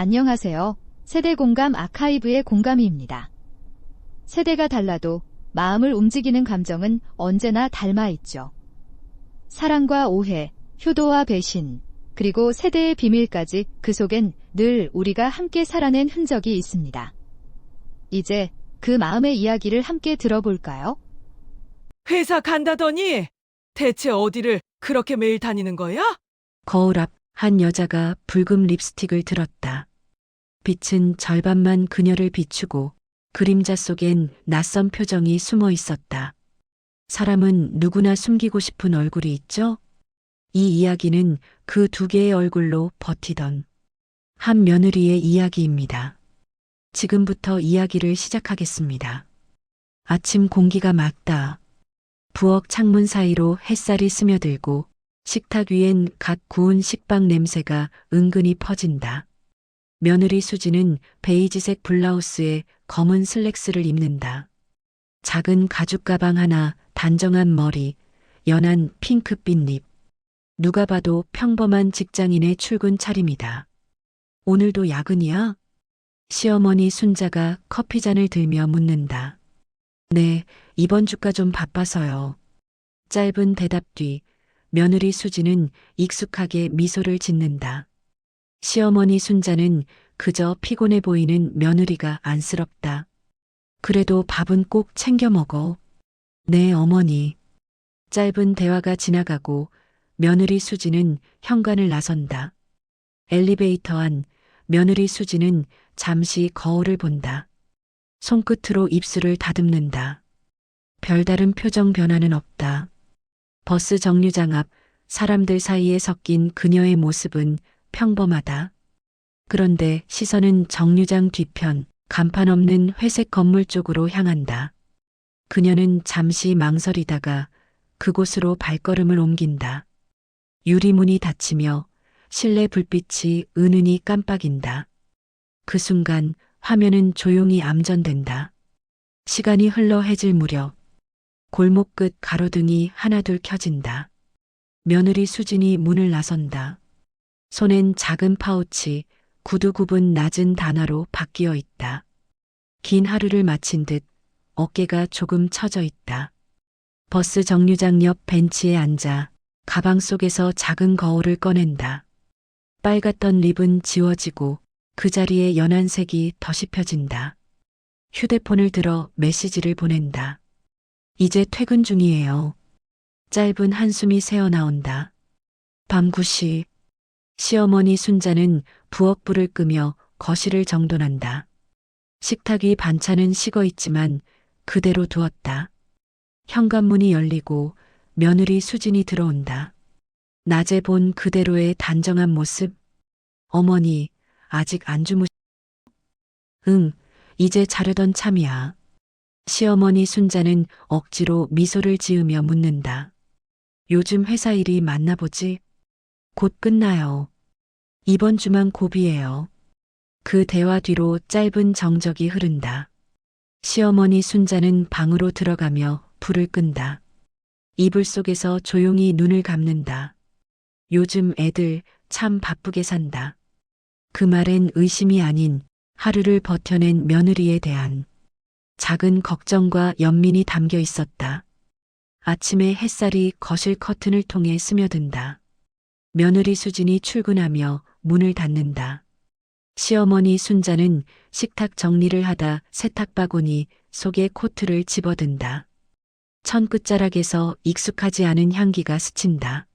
안녕하세요. 세대공감 아카이브의 공감이입니다. 세대가 달라도 마음을 움직이는 감정은 언제나 닮아 있죠. 사랑과 오해, 효도와 배신, 그리고 세대의 비밀까지 그 속엔 늘 우리가 함께 살아낸 흔적이 있습니다. 이제 그 마음의 이야기를 함께 들어볼까요? 회사 간다더니 대체 어디를 그렇게 매일 다니는 거야? 거울 앞 한 여자가 붉은 립스틱을 들었다. 빛은 절반만 그녀를 비추고 그림자 속엔 낯선 표정이 숨어 있었다. 사람은 누구나 숨기고 싶은 얼굴이 있죠? 이 이야기는 그 두 개의 얼굴로 버티던 한 며느리의 이야기입니다. 지금부터 이야기를 시작하겠습니다. 아침 공기가 맑다. 부엌 창문 사이로 햇살이 스며들고 식탁 위엔 갓 구운 식빵 냄새가 은근히 퍼진다. 며느리 수지는 베이지색 블라우스에 검은 슬랙스를 입는다. 작은 가죽 가방 하나, 단정한 머리, 연한 핑크빛 립. 누가 봐도 평범한 직장인의 출근 차림이다. 오늘도 야근이야? 시어머니 순자가 커피잔을 들며 묻는다. 네, 이번 주가 좀 바빠서요. 짧은 대답 뒤 며느리 수지는 익숙하게 미소를 짓는다. 시어머니 순자는 그저 피곤해 보이는 며느리가 안쓰럽다. 그래도 밥은 꼭 챙겨 먹어. 네, 어머니. 짧은 대화가 지나가고 며느리 수지는 현관을 나선다. 엘리베이터 안 며느리 수지는 잠시 거울을 본다. 손끝으로 입술을 다듬는다. 별다른 표정 변화는 없다. 버스 정류장 앞 사람들 사이에 섞인 그녀의 모습은 평범하다. 그런데 시선은 정류장 뒤편 간판 없는 회색 건물 쪽으로 향한다. 그녀는 잠시 망설이다가 그곳으로 발걸음을 옮긴다. 유리문이 닫히며 실내 불빛이 은은히 깜빡인다. 그 순간 화면은 조용히 암전된다. 시간이 흘러 해질 무렵 골목 끝 가로등이 하나둘 켜진다. 며느리 수진이 문을 나선다. 손엔 작은 파우치, 구두 굽은 낮은 단화로 바뀌어 있다. 긴 하루를 마친 듯 어깨가 조금 처져 있다. 버스 정류장 옆 벤치에 앉아 가방 속에서 작은 거울을 꺼낸다. 빨갛던 립은 지워지고 그 자리에 연한 색이 더씹혀진다. 휴대폰을 들어 메시지를 보낸다. 이제 퇴근 중이에요. 짧은 한숨이 새어나온다. 밤 9시. 시어머니 순자는 부엌불을 끄며 거실을 정돈한다. 식탁 위 반찬은 식어 있지만 그대로 두었다. 현관문이 열리고 며느리 수진이 들어온다. 낮에 본 그대로의 단정한 모습. 어머니, 아직 안 주무시... 응, 이제 자려던 참이야. 시어머니 순자는 억지로 미소를 지으며 묻는다. 요즘 회사 일이 많나 보지? 곧 끝나요. 이번 주만 고비예요. 그 대화 뒤로 짧은 정적이 흐른다. 시어머니 순자는 방으로 들어가며 불을 끈다. 이불 속에서 조용히 눈을 감는다. 요즘 애들 참 바쁘게 산다. 그 말엔 의심이 아닌 하루를 버텨낸 며느리에 대한 작은 걱정과 연민이 담겨 있었다. 아침에 햇살이 거실 커튼을 통해 스며든다. 며느리 수진이 출근하며 문을 닫는다. 시어머니 순자는 식탁 정리를 하다 세탁바구니 속에 코트를 집어든다. 천 끝자락에서 익숙하지 않은 향기가 스친다.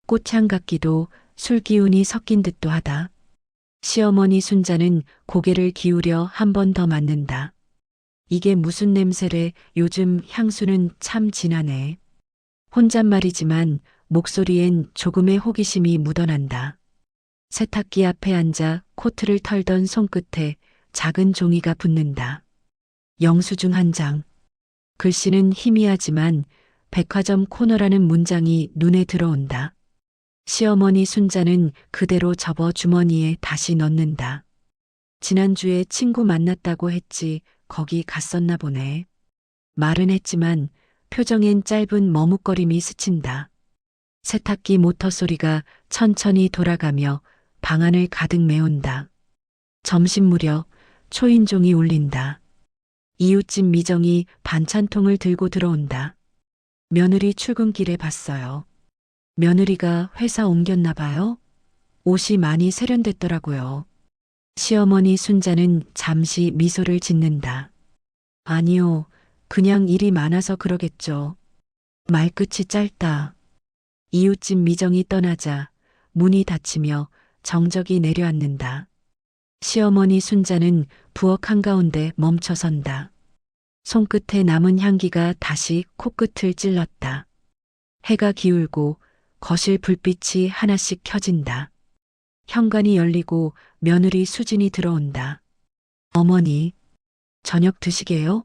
꽃향 같기도 술 기운이 섞인 듯도 하다. 시어머니 순자는 고개를 기울여 한 번 더 맡는다. 이게 무슨 냄새래? 요즘 향수는 참 진하네. 혼잣말이지만 목소리엔 조금의 호기심이 묻어난다. 세탁기 앞에 앉아 코트를 털던 손끝에 작은 종이가 붙는다. 영수증 한 장. 글씨는 희미하지만 백화점 코너라는 문장이 눈에 들어온다. 시어머니 순자는 그대로 접어 주머니에 다시 넣는다. 지난주에 친구 만났다고 했지 거기 갔었나 보네. 말은 했지만 표정엔 짧은 머뭇거림이 스친다. 세탁기 모터 소리가 천천히 돌아가며 방 안을 가득 메운다. 점심 무렵 초인종이 울린다. 이웃집 미정이 반찬통을 들고 들어온다. 며느리 출근길에 봤어요. 며느리가 회사 옮겼나 봐요? 옷이 많이 세련됐더라고요. 시어머니 순자는 잠시 미소를 짓는다. 아니요, 그냥 일이 많아서 그러겠죠. 말끝이 짧다. 이웃집 미정이 떠나자 문이 닫히며 정적이 내려앉는다. 시어머니 순자는 부엌 한가운데 멈춰선다. 손끝에 남은 향기가 다시 코끝을 찔렀다. 해가 기울고 거실 불빛이 하나씩 켜진다. 현관이 열리고 며느리 수진이 들어온다. 어머니, 저녁 드시게요?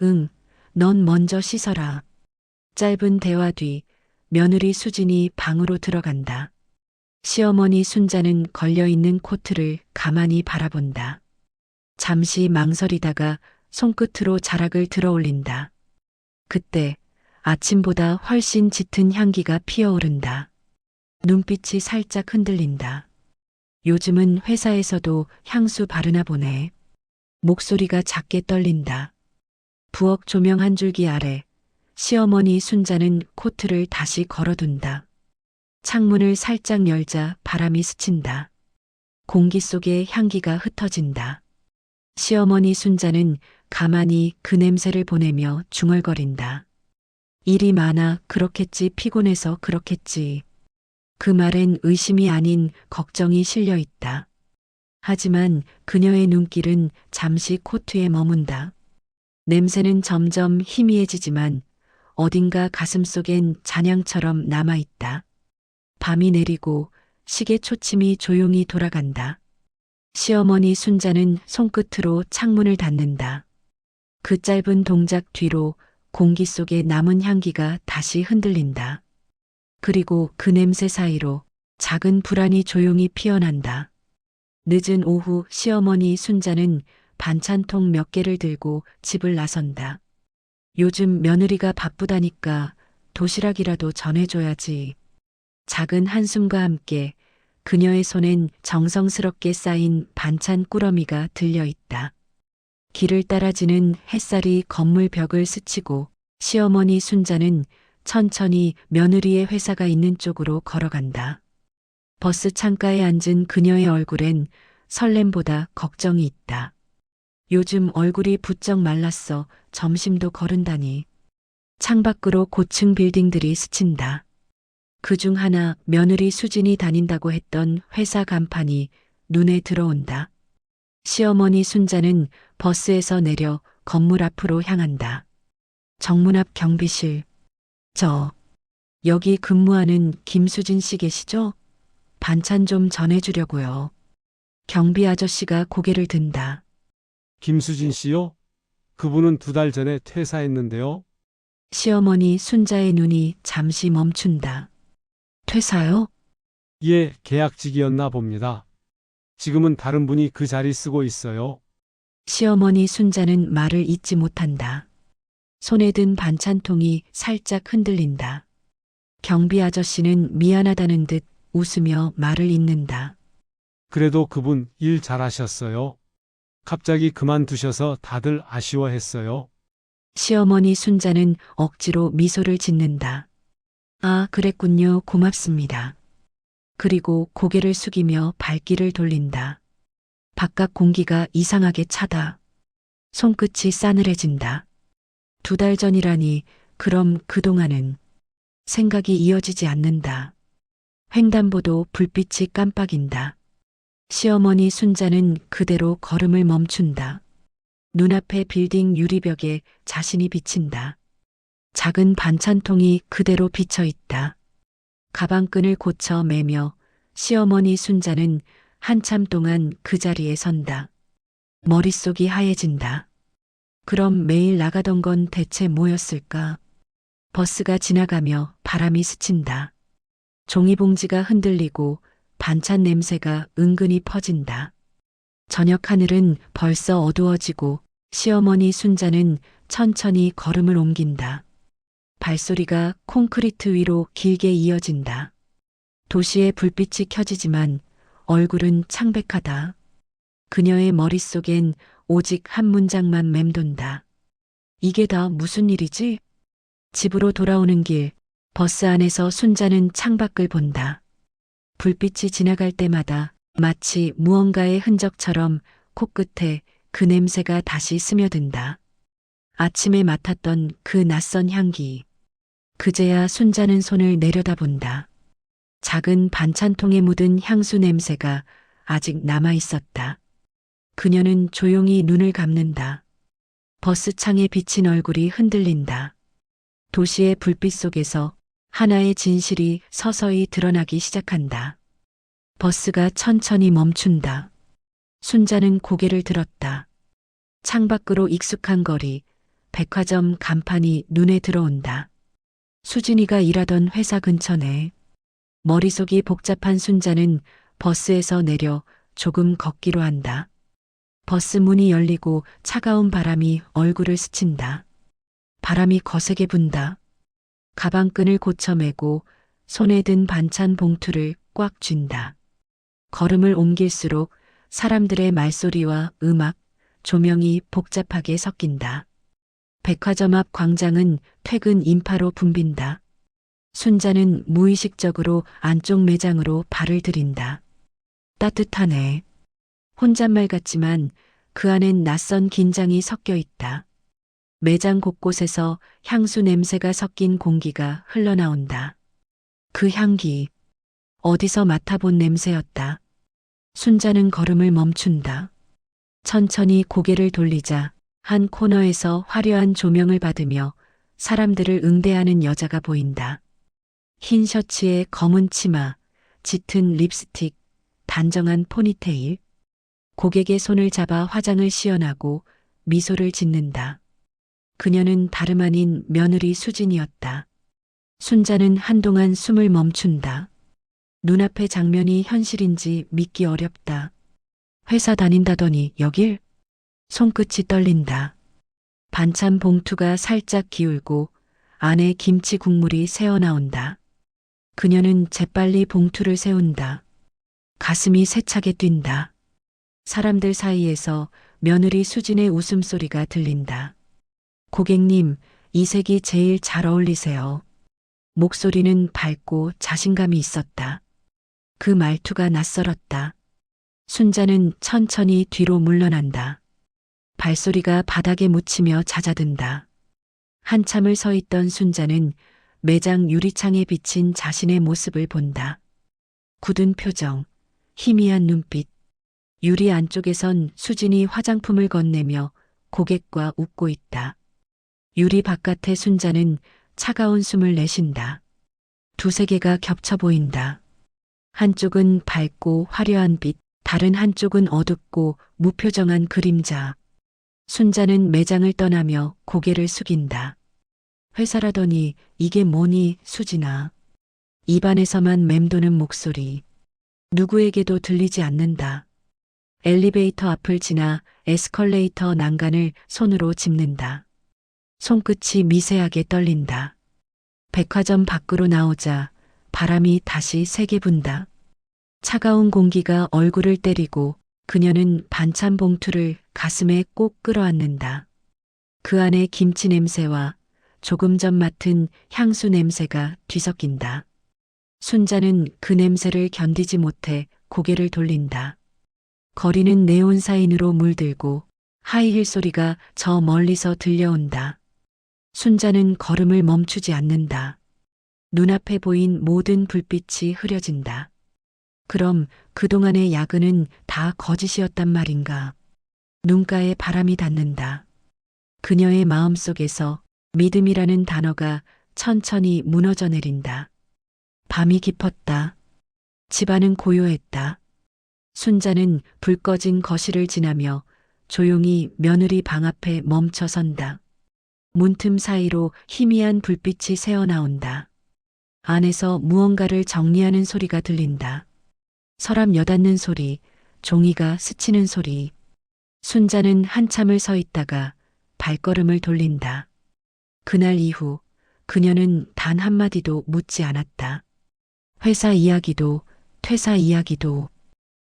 응, 넌 먼저 씻어라. 짧은 대화 뒤 며느리 수진이 방으로 들어간다. 시어머니 순자는 걸려있는 코트를 가만히 바라본다. 잠시 망설이다가 손끝으로 자락을 들어 올린다. 그때 아침보다 훨씬 짙은 향기가 피어오른다. 눈빛이 살짝 흔들린다. 요즘은 회사에서도 향수 바르나 보네. 목소리가 작게 떨린다. 부엌 조명 한 줄기 아래 시어머니 순자는 코트를 다시 걸어둔다. 창문을 살짝 열자 바람이 스친다. 공기 속에 향기가 흩어진다. 시어머니 순자는 가만히 그 냄새를 보내며 중얼거린다. 일이 많아 그렇겠지, 피곤해서 그렇겠지. 그 말엔 의심이 아닌 걱정이 실려 있다. 하지만 그녀의 눈길은 잠시 코트에 머문다. 냄새는 점점 희미해지지만 어딘가 가슴속엔 잔향처럼 남아있다. 밤이 내리고 시계 초침이 조용히 돌아간다. 시어머니 순자는 손끝으로 창문을 닫는다. 그 짧은 동작 뒤로 공기 속에 남은 향기가 다시 흔들린다. 그리고 그 냄새 사이로 작은 불안이 조용히 피어난다. 늦은 오후 시어머니 순자는 반찬통 몇 개를 들고 집을 나선다. 요즘 며느리가 바쁘다니까 도시락이라도 전해줘야지. 작은 한숨과 함께 그녀의 손엔 정성스럽게 쌓인 반찬 꾸러미가 들려 있다. 길을 따라지는 햇살이 건물 벽을 스치고 시어머니 순자는 천천히 며느리의 회사가 있는 쪽으로 걸어간다. 버스 창가에 앉은 그녀의 얼굴엔 설렘보다 걱정이 있다. 요즘 얼굴이 부쩍 말랐어. 점심도 거른다니. 창밖으로 고층 빌딩들이 스친다. 그중 하나 며느리 수진이 다닌다고 했던 회사 간판이 눈에 들어온다. 시어머니 순자는 버스에서 내려 건물 앞으로 향한다. 정문 앞 경비실. 여기 근무하는 김수진 씨 계시죠? 반찬 좀 전해주려고요. 경비 아저씨가 고개를 든다. 김수진 씨요? 그분은 2달 전에 퇴사했는데요. 시어머니 순자의 눈이 잠시 멈춘다. 퇴사요? 예, 계약직이었나 봅니다. 지금은 다른 분이 그 자리 쓰고 있어요. 시어머니 순자는 말을 잇지 못한다. 손에 든 반찬통이 살짝 흔들린다. 경비 아저씨는 미안하다는 듯 웃으며 말을 잇는다. 그래도 그분 일 잘하셨어요. 갑자기 그만두셔서 다들 아쉬워했어요. 시어머니 순자는 억지로 미소를 짓는다. 아, 그랬군요. 고맙습니다. 그리고 고개를 숙이며 발길을 돌린다. 바깥 공기가 이상하게 차다. 손끝이 싸늘해진다. 2달 전이라니, 그럼 그동안은. 생각이 이어지지 않는다. 횡단보도 불빛이 깜빡인다. 시어머니 순자는 그대로 걸음을 멈춘다. 눈앞의 빌딩 유리벽에 자신이 비친다. 작은 반찬통이 그대로 비쳐 있다. 가방끈을 고쳐 매며 시어머니 순자는 한참 동안 그 자리에 선다. 머릿속이 하얘진다. 그럼 매일 나가던 건 대체 뭐였을까? 버스가 지나가며 바람이 스친다. 종이봉지가 흔들리고 반찬 냄새가 은근히 퍼진다. 저녁 하늘은 벌써 어두워지고 시어머니 순자는 천천히 걸음을 옮긴다. 발소리가 콘크리트 위로 길게 이어진다. 도시의 불빛이 켜지지만 얼굴은 창백하다. 그녀의 머릿속엔 오직 한 문장만 맴돈다. 이게 다 무슨 일이지? 집으로 돌아오는 길, 버스 안에서 순자는 창밖을 본다. 불빛이 지나갈 때마다 마치 무언가의 흔적처럼 코끝에 그 냄새가 다시 스며든다. 아침에 맡았던 그 낯선 향기. 그제야 순자는 손을 내려다본다. 작은 반찬통에 묻은 향수 냄새가 아직 남아 있었다. 그녀는 조용히 눈을 감는다. 버스 창에 비친 얼굴이 흔들린다. 도시의 불빛 속에서 하나의 진실이 서서히 드러나기 시작한다. 버스가 천천히 멈춘다. 순자는 고개를 들었다. 창밖으로 익숙한 거리, 백화점 간판이 눈에 들어온다. 수진이가 일하던 회사 근처네. 머릿속이 복잡한 순자는 버스에서 내려 조금 걷기로 한다. 버스 문이 열리고 차가운 바람이 얼굴을 스친다. 바람이 거세게 분다. 가방끈을 고쳐매고 손에 든 반찬 봉투를 꽉 쥔다. 걸음을 옮길수록 사람들의 말소리와 음악, 조명이 복잡하게 섞인다. 백화점 앞 광장은 퇴근 인파로 붐빈다. 순자는 무의식적으로 안쪽 매장으로 발을 들인다. 따뜻하네. 혼잣말 같지만 그 안엔 낯선 긴장이 섞여 있다. 매장 곳곳에서 향수 냄새가 섞인 공기가 흘러나온다. 그 향기, 어디서 맡아본 냄새였다. 순자는 걸음을 멈춘다. 천천히 고개를 돌리자 한 코너에서 화려한 조명을 받으며 사람들을 응대하는 여자가 보인다. 흰 셔츠에 검은 치마, 짙은 립스틱, 단정한 포니테일. 고객의 손을 잡아 화장을 시연하고 미소를 짓는다. 그녀는 다름 아닌 며느리 수진이었다. 순자는 한동안 숨을 멈춘다. 눈앞의 장면이 현실인지 믿기 어렵다. 회사 다닌다더니 여길? 손끝이 떨린다. 반찬 봉투가 살짝 기울고 안에 김치 국물이 새어나온다. 그녀는 재빨리 봉투를 세운다. 가슴이 세차게 뛴다. 사람들 사이에서 며느리 수진의 웃음소리가 들린다. 고객님, 이 색이 제일 잘 어울리세요. 목소리는 밝고 자신감이 있었다. 그 말투가 낯설었다. 순자는 천천히 뒤로 물러난다. 발소리가 바닥에 묻히며 잦아든다. 한참을 서 있던 순자는 매장 유리창에 비친 자신의 모습을 본다. 굳은 표정, 희미한 눈빛, 유리 안쪽에선 수진이 화장품을 건네며 고객과 웃고 있다. 유리 바깥의 순자는 차가운 숨을 내쉰다. 두세 개가 겹쳐 보인다. 한쪽은 밝고 화려한 빛, 다른 한쪽은 어둡고 무표정한 그림자. 순자는 매장을 떠나며 고개를 숙인다. 회사라더니 이게 뭐니, 수진아. 입안에서만 맴도는 목소리. 누구에게도 들리지 않는다. 엘리베이터 앞을 지나 에스컬레이터 난간을 손으로 짚는다. 손끝이 미세하게 떨린다. 백화점 밖으로 나오자 바람이 다시 세게 분다. 차가운 공기가 얼굴을 때리고 그녀는 반찬 봉투를 가슴에 꼭 끌어안는다. 그 안에 김치 냄새와 조금 전 맡은 향수 냄새가 뒤섞인다. 순자는 그 냄새를 견디지 못해 고개를 돌린다. 거리는 네온사인으로 물들고 하이힐 소리가 저 멀리서 들려온다. 순자는 걸음을 멈추지 않는다. 눈앞에 보인 모든 불빛이 흐려진다. 그럼 그동안의 야근은 다 거짓이었단 말인가? 눈가에 바람이 닿는다. 그녀의 마음속에서 믿음이라는 단어가 천천히 무너져 내린다. 밤이 깊었다. 집안은 고요했다. 순자는 불 꺼진 거실을 지나며 조용히 며느리 방 앞에 멈춰 선다. 문틈 사이로 희미한 불빛이 새어나온다. 안에서 무언가를 정리하는 소리가 들린다. 서랍 여닫는 소리, 종이가 스치는 소리. 순자는 한참을 서 있다가 발걸음을 돌린다. 그날 이후 그녀는 단 한마디도 묻지 않았다. 회사 이야기도 퇴사 이야기도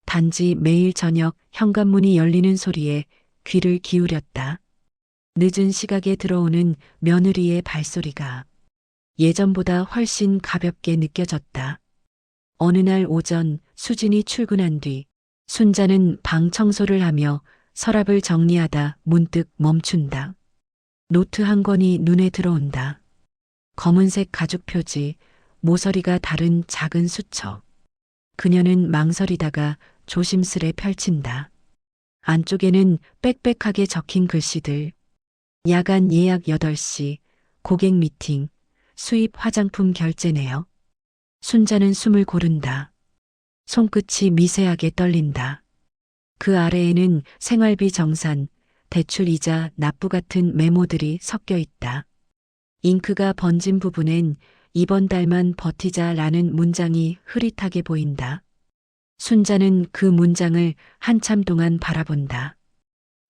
단지 매일 저녁 현관문이 열리는 소리에 귀를 기울였다. 늦은 시각에 들어오는 며느리의 발소리가 예전보다 훨씬 가볍게 느껴졌다. 어느 날 오전 수진이 출근한 뒤 순자는 방 청소를 하며 서랍을 정리하다 문득 멈춘다. 노트 한 권이 눈에 들어온다. 검은색 가죽 표지, 모서리가 다른 작은 수첩. 그녀는 망설이다가 조심스레 펼친다. 안쪽에는 빽빽하게 적힌 글씨들. 야간 예약 8시, 고객 미팅, 수입 화장품 결제 내역. 순자는 숨을 고른다. 손끝이 미세하게 떨린다. 그 아래에는 생활비 정산, 대출 이자, 납부 같은 메모들이 섞여 있다. 잉크가 번진 부분엔 이번 달만 버티자라는 문장이 흐릿하게 보인다. 순자는 그 문장을 한참 동안 바라본다.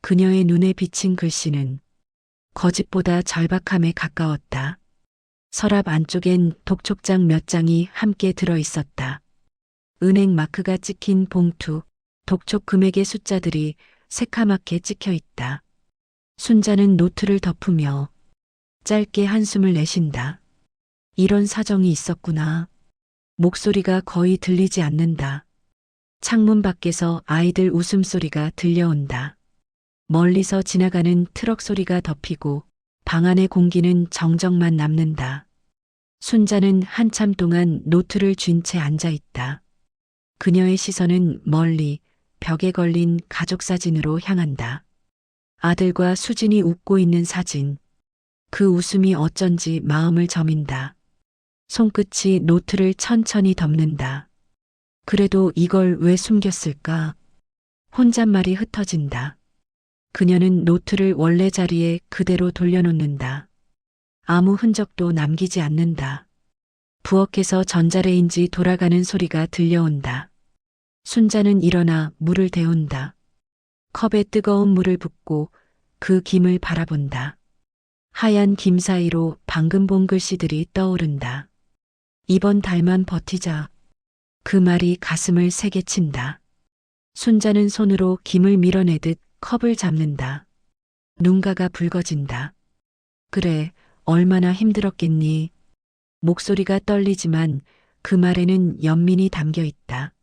그녀의 눈에 비친 글씨는 거짓보다 절박함에 가까웠다. 서랍 안쪽엔 독촉장 몇 장이 함께 들어 있었다. 은행 마크가 찍힌 봉투, 독촉 금액의 숫자들이 새카맣게 찍혀 있다. 순자는 노트를 덮으며 짧게 한숨을 내쉰다. 이런 사정이 있었구나. 목소리가 거의 들리지 않는다. 창문 밖에서 아이들 웃음소리가 들려온다. 멀리서 지나가는 트럭 소리가 덮이고 방 안의 공기는 정적만 남는다. 순자는 한참 동안 노트를 쥔 채 앉아 있다. 그녀의 시선은 멀리 벽에 걸린 가족 사진으로 향한다. 아들과 수진이 웃고 있는 사진. 그 웃음이 어쩐지 마음을 저민다. 손끝이 노트를 천천히 덮는다. 그래도 이걸 왜 숨겼을까? 혼잣말이 흩어진다. 그녀는 노트를 원래 자리에 그대로 돌려놓는다. 아무 흔적도 남기지 않는다. 부엌에서 전자레인지 돌아가는 소리가 들려온다. 순자는 일어나 물을 데운다. 컵에 뜨거운 물을 붓고 그 김을 바라본다. 하얀 김 사이로 방금 본 글씨들이 떠오른다. 이번 달만 버티자. 그 말이 가슴을 세게 친다. 순자는 손으로 김을 밀어내듯 컵을 잡는다. 눈가가 붉어진다. 그래, 얼마나 힘들었겠니. 목소리가 떨리지만 그 말에는 연민이 담겨 있다.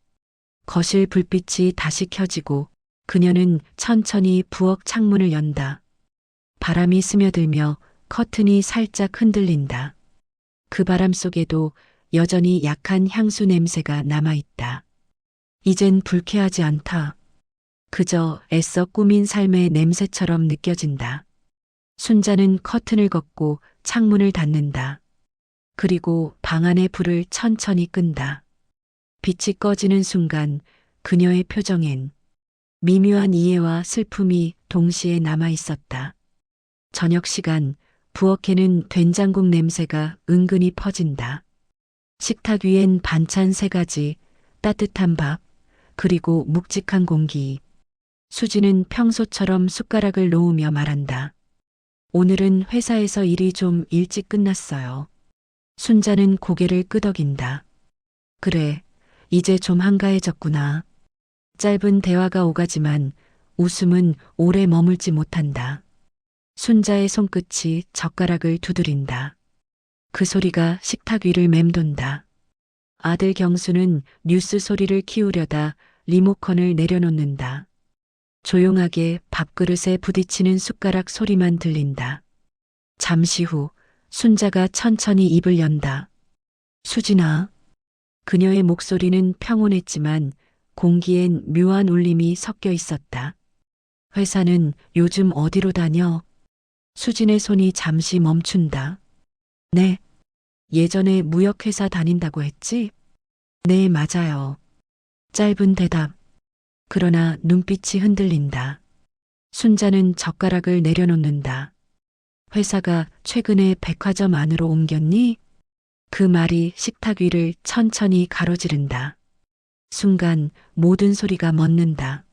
거실 불빛이 다시 켜지고 그녀는 천천히 부엌 창문을 연다. 바람이 스며들며 커튼이 살짝 흔들린다. 그 바람 속에도 여전히 약한 향수 냄새가 남아있다. 이젠 불쾌하지 않다. 그저 애써 꾸민 삶의 냄새처럼 느껴진다. 순자는 커튼을 걷고 창문을 닫는다. 그리고 방 안의 불을 천천히 끈다. 빛이 꺼지는 순간 그녀의 표정엔 미묘한 이해와 슬픔이 동시에 남아 있었다. 저녁 시간 부엌에는 된장국 냄새가 은근히 퍼진다. 식탁 위엔 반찬 3가지, 따뜻한 밥, 그리고 묵직한 공기. 수지는 평소처럼 숟가락을 놓으며 말한다. 오늘은 회사에서 일이 좀 일찍 끝났어요. 순자는 고개를 끄덕인다. 그래, 이제 좀 한가해졌구나. 짧은 대화가 오가지만 웃음은 오래 머물지 못한다. 순자의 손끝이 젓가락을 두드린다. 그 소리가 식탁 위를 맴돈다. 아들 경수는 뉴스 소리를 키우려다 리모컨을 내려놓는다. 조용하게 밥그릇에 부딪히는 숟가락 소리만 들린다. 잠시 후 순자가 천천히 입을 연다. 수진아. 그녀의 목소리는 평온했지만 공기엔 묘한 울림이 섞여 있었다. 회사는 요즘 어디로 다녀? 수진의 손이 잠시 멈춘다. 네. 예전에 무역회사 다닌다고 했지? 네, 맞아요. 짧은 대답. 그러나 눈빛이 흔들린다. 순자는 젓가락을 내려놓는다. 회사가 최근에 백화점 안으로 옮겼니? 그 말이 식탁 위를 천천히 가로지른다. 순간 모든 소리가 멎는다.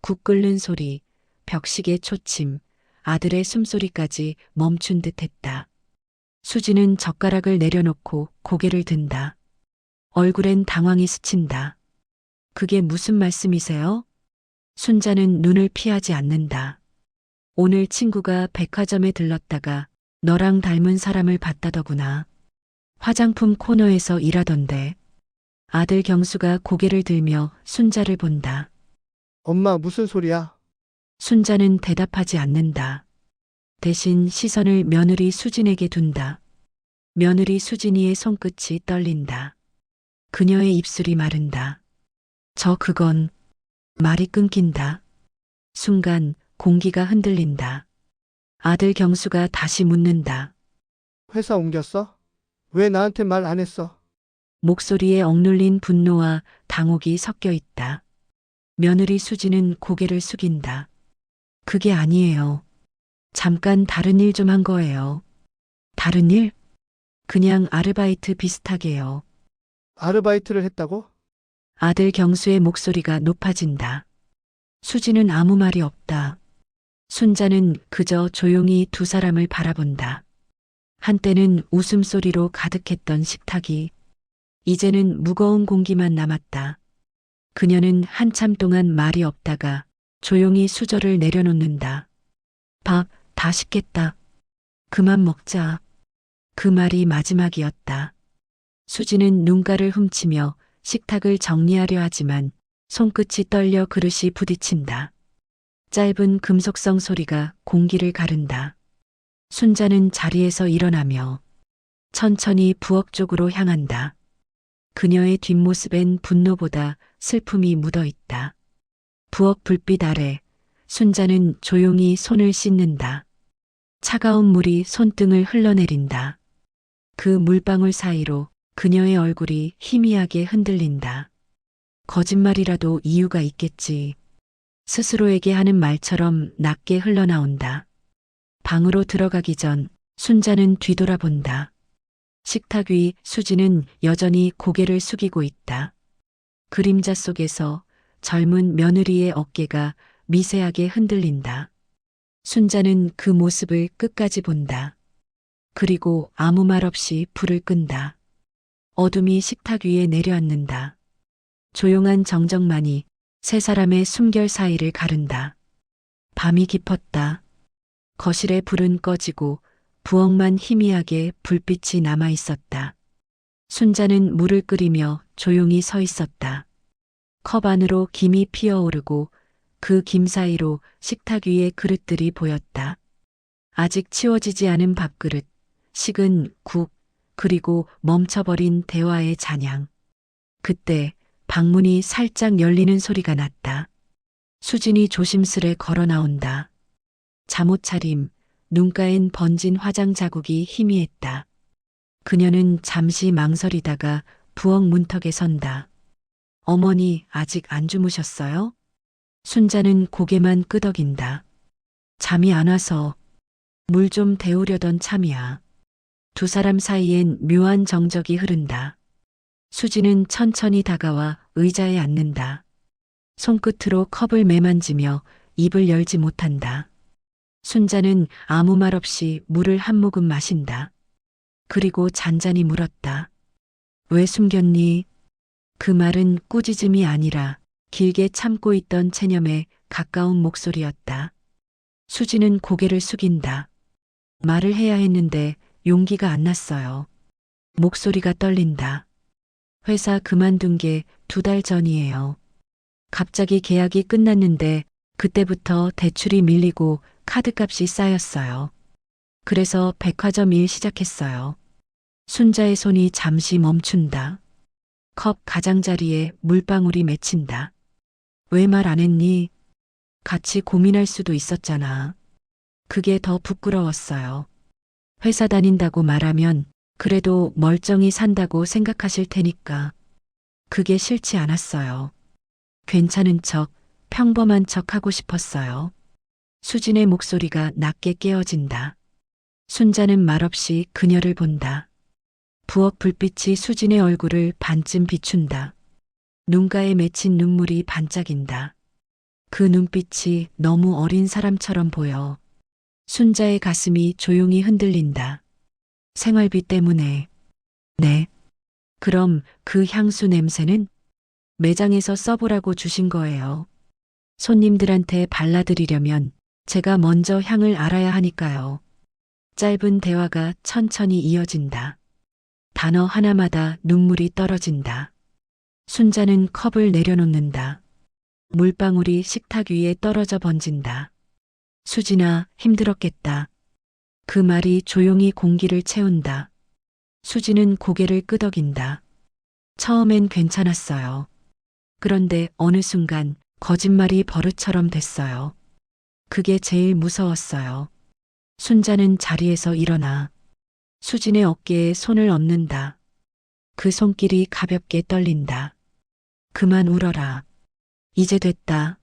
국 끓는 소리, 벽시계 초침, 아들의 숨소리까지 멈춘 듯 했다. 수지는 젓가락을 내려놓고 고개를 든다. 얼굴엔 당황이 스친다. 그게 무슨 말씀이세요? 순자는 눈을 피하지 않는다. 오늘 친구가 백화점에 들렀다가 너랑 닮은 사람을 봤다더구나. 화장품 코너에서 일하던데. 아들 경수가 고개를 들며 순자를 본다. 엄마, 무슨 소리야? 순자는 대답하지 않는다. 대신 시선을 며느리 수진에게 둔다. 며느리 수진이의 손끝이 떨린다. 그녀의 입술이 마른다. 그건 말이 끊긴다. 순간 공기가 흔들린다. 아들 경수가 다시 묻는다. 회사 옮겼어? 왜 나한테 말 안 했어? 목소리에 억눌린 분노와 당혹이 섞여 있다. 며느리 수지는 고개를 숙인다. 그게 아니에요. 잠깐 다른 일 좀 한 거예요. 다른 일? 그냥 아르바이트 비슷하게요. 아르바이트를 했다고? 아들 경수의 목소리가 높아진다. 수지는 아무 말이 없다. 순자는 그저 조용히 두 사람을 바라본다. 한때는 웃음소리로 가득했던 식탁이 이제는 무거운 공기만 남았다. 그녀는 한참 동안 말이 없다가 조용히 수저를 내려놓는다. 밥 다 식겠다. 그만 먹자. 그 말이 마지막이었다. 수지는 눈가를 훔치며 식탁을 정리하려 하지만 손끝이 떨려 그릇이 부딪힌다. 짧은 금속성 소리가 공기를 가른다. 순자는 자리에서 일어나며 천천히 부엌 쪽으로 향한다. 그녀의 뒷모습엔 분노보다 슬픔이 묻어 있다. 부엌 불빛 아래 순자는 조용히 손을 씻는다. 차가운 물이 손등을 흘러내린다. 그 물방울 사이로 그녀의 얼굴이 희미하게 흔들린다. 거짓말이라도 이유가 있겠지. 스스로에게 하는 말처럼 낮게 흘러나온다. 방으로 들어가기 전 순자는 뒤돌아본다. 식탁 위 수지는 여전히 고개를 숙이고 있다. 그림자 속에서 젊은 며느리의 어깨가 미세하게 흔들린다. 순자는 그 모습을 끝까지 본다. 그리고 아무 말 없이 불을 끈다. 어둠이 식탁 위에 내려앉는다. 조용한 정적만이 세 사람의 숨결 사이를 가른다. 밤이 깊었다. 거실의 불은 꺼지고 부엌만 희미하게 불빛이 남아 있었다. 순자는 물을 끓이며 조용히 서 있었다. 컵 안으로 김이 피어오르고 그 김 사이로 식탁 위의 그릇들이 보였다. 아직 치워지지 않은 밥그릇, 식은 국, 그리고 멈춰버린 대화의 잔향. 그때 방문이 살짝 열리는 소리가 났다. 수진이 조심스레 걸어 나온다. 잠옷 차림, 눈가엔 번진 화장 자국이 희미했다. 그녀는 잠시 망설이다가 부엌 문턱에 선다. 어머니 아직 안 주무셨어요? 순자는 고개만 끄덕인다. 잠이 안 와서 물 좀 데우려던 참이야. 두 사람 사이엔 묘한 정적이 흐른다. 수지는 천천히 다가와 의자에 앉는다. 손끝으로 컵을 매만지며 입을 열지 못한다. 순자는 아무 말 없이 물을 한 모금 마신다. 그리고 잔잔히 물었다. 왜 숨겼니? 그 말은 꾸짖음이 아니라 길게 참고 있던 체념에 가까운 목소리였다. 수지는 고개를 숙인다. 말을 해야 했는데 용기가 안 났어요. 목소리가 떨린다. 회사 그만둔 게 2달 전이에요. 갑자기 계약이 끝났는데 그때부터 대출이 밀리고 카드값이 쌓였어요. 그래서 백화점 일 시작했어요. 순자의 손이 잠시 멈춘다. 컵 가장자리에 물방울이 맺힌다. 왜 말 안 했니? 같이 고민할 수도 있었잖아. 그게 더 부끄러웠어요. 회사 다닌다고 말하면 그래도 멀쩡히 산다고 생각하실 테니까. 그게 싫지 않았어요. 괜찮은 척, 평범한 척 하고 싶었어요. 수진의 목소리가 낮게 깨어진다. 순자는 말없이 그녀를 본다. 부엌 불빛이 수진의 얼굴을 반쯤 비춘다. 눈가에 맺힌 눈물이 반짝인다. 그 눈빛이 너무 어린 사람처럼 보여. 순자의 가슴이 조용히 흔들린다. 생활비 때문에. 네. 그럼 그 향수 냄새는? 매장에서 써보라고 주신 거예요. 손님들한테 발라드리려면 제가 먼저 향을 알아야 하니까요. 짧은 대화가 천천히 이어진다. 단어 하나마다 눈물이 떨어진다. 순자는 컵을 내려놓는다. 물방울이 식탁 위에 떨어져 번진다. 수진아, 힘들었겠다. 그 말이 조용히 공기를 채운다. 수진은 고개를 끄덕인다. 처음엔 괜찮았어요. 그런데 어느 순간 거짓말이 버릇처럼 됐어요. 그게 제일 무서웠어요. 순자는 자리에서 일어나 수진의 어깨에 손을 얹는다. 그 손길이 가볍게 떨린다. 그만 울어라. 이제 됐다.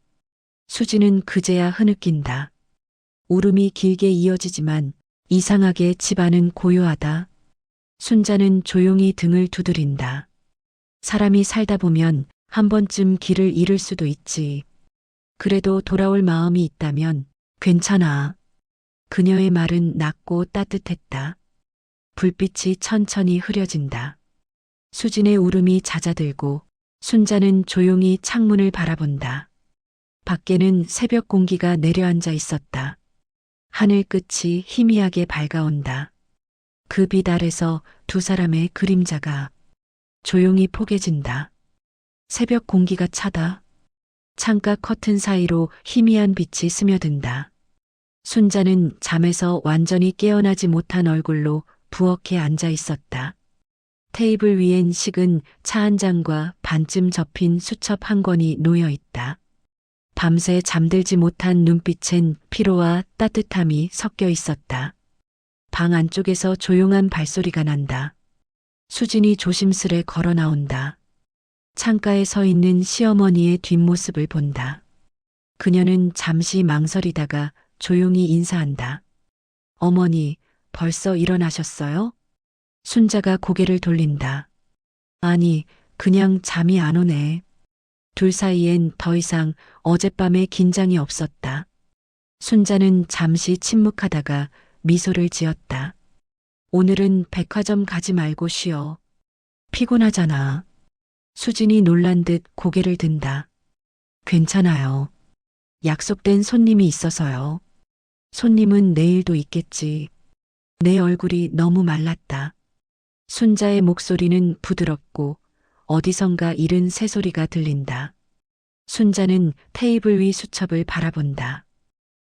수진은 그제야 흐느낀다. 울음이 길게 이어지지만 이상하게 집안은 고요하다. 순자는 조용히 등을 두드린다. 사람이 살다 보면 한 번쯤 길을 잃을 수도 있지. 그래도 돌아올 마음이 있다면 괜찮아. 그녀의 말은 낮고 따뜻했다. 불빛이 천천히 흐려진다. 수진의 울음이 잦아들고 순자는 조용히 창문을 바라본다. 밖에는 새벽 공기가 내려앉아 있었다. 하늘 끝이 희미하게 밝아온다. 그 빛 아래서 두 사람의 그림자가 조용히 포개진다. 새벽 공기가 차다. 창가 커튼 사이로 희미한 빛이 스며든다. 순자는 잠에서 완전히 깨어나지 못한 얼굴로 부엌에 앉아 있었다. 테이블 위엔 식은 차 한 잔과 반쯤 접힌 수첩 한 권이 놓여 있다. 밤새 잠들지 못한 눈빛엔 피로와 따뜻함이 섞여 있었다. 방 안쪽에서 조용한 발소리가 난다. 수진이 조심스레 걸어 나온다. 창가에 서 있는 시어머니의 뒷모습을 본다. 그녀는 잠시 망설이다가 조용히 인사한다. 어머니, 벌써 일어나셨어요? 순자가 고개를 돌린다. 아니, 그냥 잠이 안 오네. 둘 사이엔 더 이상 어젯밤의 긴장이 없었다. 순자는 잠시 침묵하다가 미소를 지었다. 오늘은 백화점 가지 말고 쉬어. 피곤하잖아. 수진이 놀란 듯 고개를 든다. 괜찮아요. 약속된 손님이 있어서요. 손님은 내일도 있겠지. 내 얼굴이 너무 말랐다. 순자의 목소리는 부드럽고 어디선가 이른 새소리가 들린다. 순자는 테이블 위 수첩을 바라본다.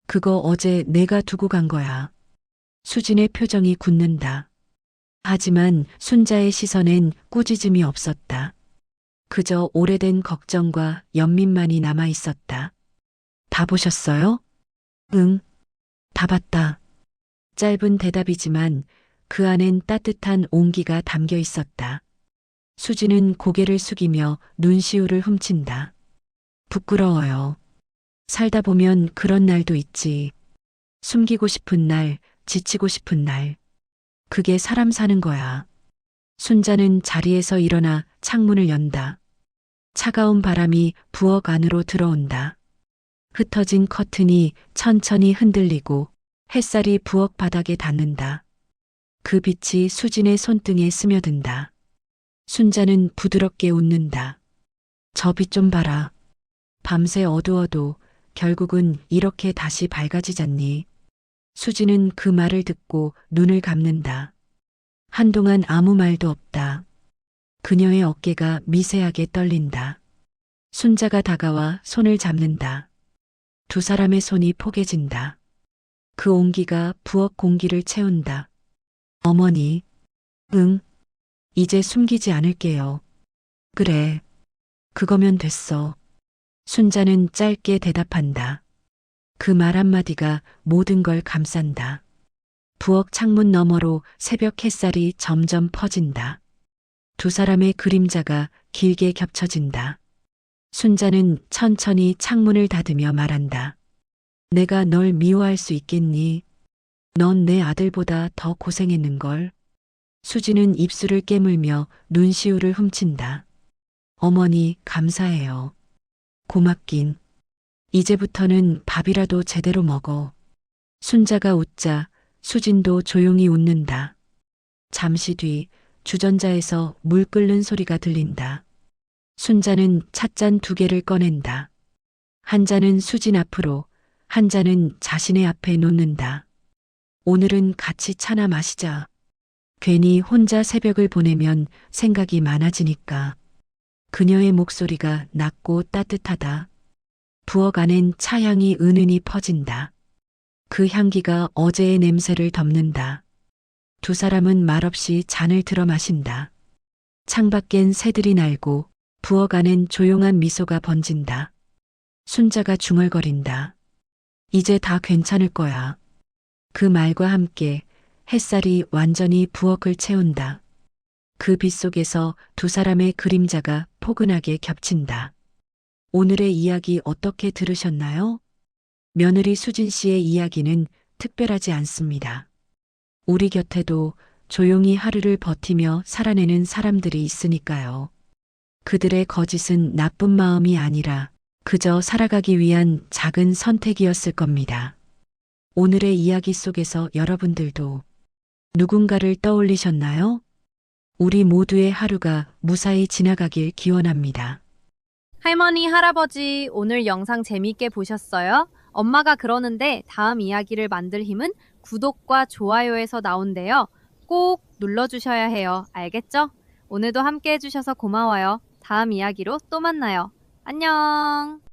그거 어제 내가 두고 간 거야. 수진의 표정이 굳는다. 하지만 순자의 시선엔 꾸짖음이 없었다. 그저 오래된 걱정과 연민만이 남아 있었다. 다 보셨어요? 응, 다 봤다. 짧은 대답이지만 그 안엔 따뜻한 온기가 담겨 있었다. 수지는 고개를 숙이며 눈시울을 훔친다. 부끄러워요. 살다 보면 그런 날도 있지. 숨기고 싶은 날, 지치고 싶은 날. 그게 사람 사는 거야. 순자는 자리에서 일어나 창문을 연다. 차가운 바람이 부엌 안으로 들어온다. 흩어진 커튼이 천천히 흔들리고 햇살이 부엌 바닥에 닿는다. 그 빛이 수진의 손등에 스며든다. 순자는 부드럽게 웃는다. 저 빛 좀 봐라. 밤새 어두워도 결국은 이렇게 다시 밝아지잖니. 수진은 그 말을 듣고 눈을 감는다. 한동안 아무 말도 없다. 그녀의 어깨가 미세하게 떨린다. 순자가 다가와 손을 잡는다. 두 사람의 손이 포개진다. 그 온기가 부엌 공기를 채운다. 어머니, 응, 이제 숨기지 않을게요. 그래, 그거면 됐어. 순자는 짧게 대답한다. 그 말 한마디가 모든 걸 감싼다. 부엌 창문 너머로 새벽 햇살이 점점 퍼진다. 두 사람의 그림자가 길게 겹쳐진다. 순자는 천천히 창문을 닫으며 말한다. 내가 널 미워할 수 있겠니? 넌 내 아들보다 더 고생했는걸. 수지는 입술을 깨물며 눈시울을 훔친다. 어머니, 감사해요. 고맙긴. 이제부터는 밥이라도 제대로 먹어. 순자가 웃자 수진도 조용히 웃는다. 잠시 뒤 주전자에서 물 끓는 소리가 들린다. 순자는 찻잔 2개를 꺼낸다. 한 잔은 수진 앞으로, 한 잔은 자신의 앞에 놓는다. 오늘은 같이 차나 마시자. 괜히 혼자 새벽을 보내면 생각이 많아지니까. 그녀의 목소리가 낮고 따뜻하다. 부엌 안엔 차향이 은은히 퍼진다. 그 향기가 어제의 냄새를 덮는다. 두 사람은 말없이 잔을 들어 마신다. 창밖엔 새들이 날고 부엌 안엔 조용한 미소가 번진다. 순자가 중얼거린다. 이제 다 괜찮을 거야. 그 말과 함께 햇살이 완전히 부엌을 채운다. 그 빛 속에서 두 사람의 그림자가 포근하게 겹친다. 오늘의 이야기 어떻게 들으셨나요? 며느리 수진 씨의 이야기는 특별하지 않습니다. 우리 곁에도 조용히 하루를 버티며 살아내는 사람들이 있으니까요. 그들의 거짓은 나쁜 마음이 아니라 그저 살아가기 위한 작은 선택이었을 겁니다. 오늘의 이야기 속에서 여러분들도 누군가를 떠올리셨나요? 우리 모두의 하루가 무사히 지나가길 기원합니다. 할머니, 할아버지, 오늘 영상 재미있게 보셨어요? 엄마가 그러는데 다음 이야기를 만들 힘은 구독과 좋아요에서 나온대요. 꼭 눌러주셔야 해요. 알겠죠? 오늘도 함께 해주셔서 고마워요. 다음 이야기로 또 만나요. 안녕!